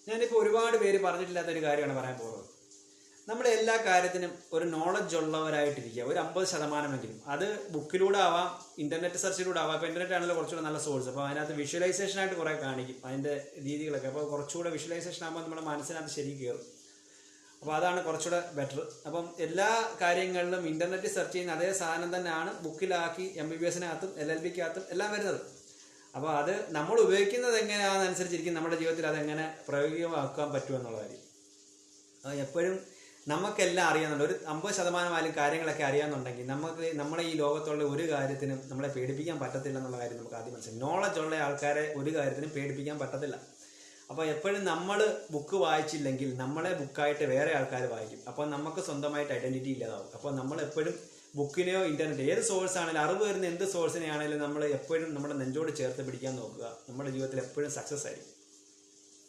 ഞാനിപ്പോൾ ഒരുപാട് പേര് പറഞ്ഞിട്ടില്ലാത്തൊരു കാര്യമാണ് പറയാൻ പോകുന്നത്. നമ്മുടെ എല്ലാ കാര്യത്തിനും ഒരു നോളജ് ഉള്ളവരായിട്ടിരിക്കുക, ഒരു 50%. അത് ബുക്കിലൂടെ ആവാം, ഇന്റർനെറ്റ് സെർച്ചിലൂടെ ആവാം. ഇപ്പോൾ ഇന്റർനെറ്റ് ആണല്ലോ കുറച്ചുകൂടെ നല്ല സോഴ്സ്. അപ്പോൾ അതിനകത്ത് വിഷ്വലൈസേഷൻ ആയിട്ട് കുറേ കാണിക്കും അതിൻ്റെ രീതികളൊക്കെ. അപ്പോൾ കുറച്ചുകൂടെ വിഷ്വലൈസേഷൻ ആകുമ്പോൾ നമ്മുടെ മനസ്സിനകത്ത് ശരി കയറും. അപ്പോൾ അതാണ് കുറച്ചുകൂടെ ബെറ്റർ. അപ്പം എല്ലാ കാര്യങ്ങളിലും ഇന്റർനെറ്റ് സെർച്ച് ചെയ്യുന്ന അതേ സാധനം തന്നെയാണ് ബുക്കിലാക്കി MBBSനകത്തും LLBക്കകത്തും എല്ലാം വരുന്നത്. അപ്പോൾ അത് നമ്മൾ ഉപയോഗിക്കുന്നത് എങ്ങനെയാണെന്നനുസരിച്ചിരിക്കും നമ്മുടെ ജീവിതത്തിൽ അതെങ്ങനെ പ്രയോഗികമാക്കാൻ പറ്റുമെന്നുള്ള കാര്യം. എപ്പോഴും നമുക്കെല്ലാം അറിയാമെന്നുണ്ട്. ഒരു 50% കാര്യങ്ങളൊക്കെ അറിയാമെന്നുണ്ടെങ്കിൽ നമ്മളെ ഈ ലോകത്തുള്ള ഒരു കാര്യത്തിനും നമ്മളെ പേടിപ്പിക്കാൻ പറ്റത്തില്ല എന്നുള്ള കാര്യം നമുക്ക് ആദ്യം മനസ്സിലാക്കും. നോളജ് ഉള്ള ആൾക്കാരെ ഒരു കാര്യത്തിനും പേടിപ്പിക്കാൻ പറ്റത്തില്ല. അപ്പോൾ എപ്പോഴും നമ്മൾ ബുക്ക് വായിച്ചില്ലെങ്കിൽ നമ്മളെ ബുക്കായിട്ട് വേറെ ആൾക്കാർ വായിക്കും. അപ്പോൾ നമുക്ക് സ്വന്തമായിട്ട് ഐഡന്റിറ്റി ഇല്ലാതാവും. അപ്പോൾ നമ്മൾ എപ്പോഴും ബുക്കിനെയോ ഇന്റർനെറ്റ് ഏത് സോഴ്സ് ആണെങ്കിലും, അറിവ് വരുന്ന എന്ത് സോഴ്സിനെ ആണെങ്കിലും നമ്മൾ എപ്പോഴും നമ്മുടെ നെഞ്ചോട് ചേർത്ത് പിടിക്കാൻ നോക്കുക. നമ്മുടെ ജീവിതത്തിൽ എപ്പോഴും സക്സസ് ആയിരിക്കും.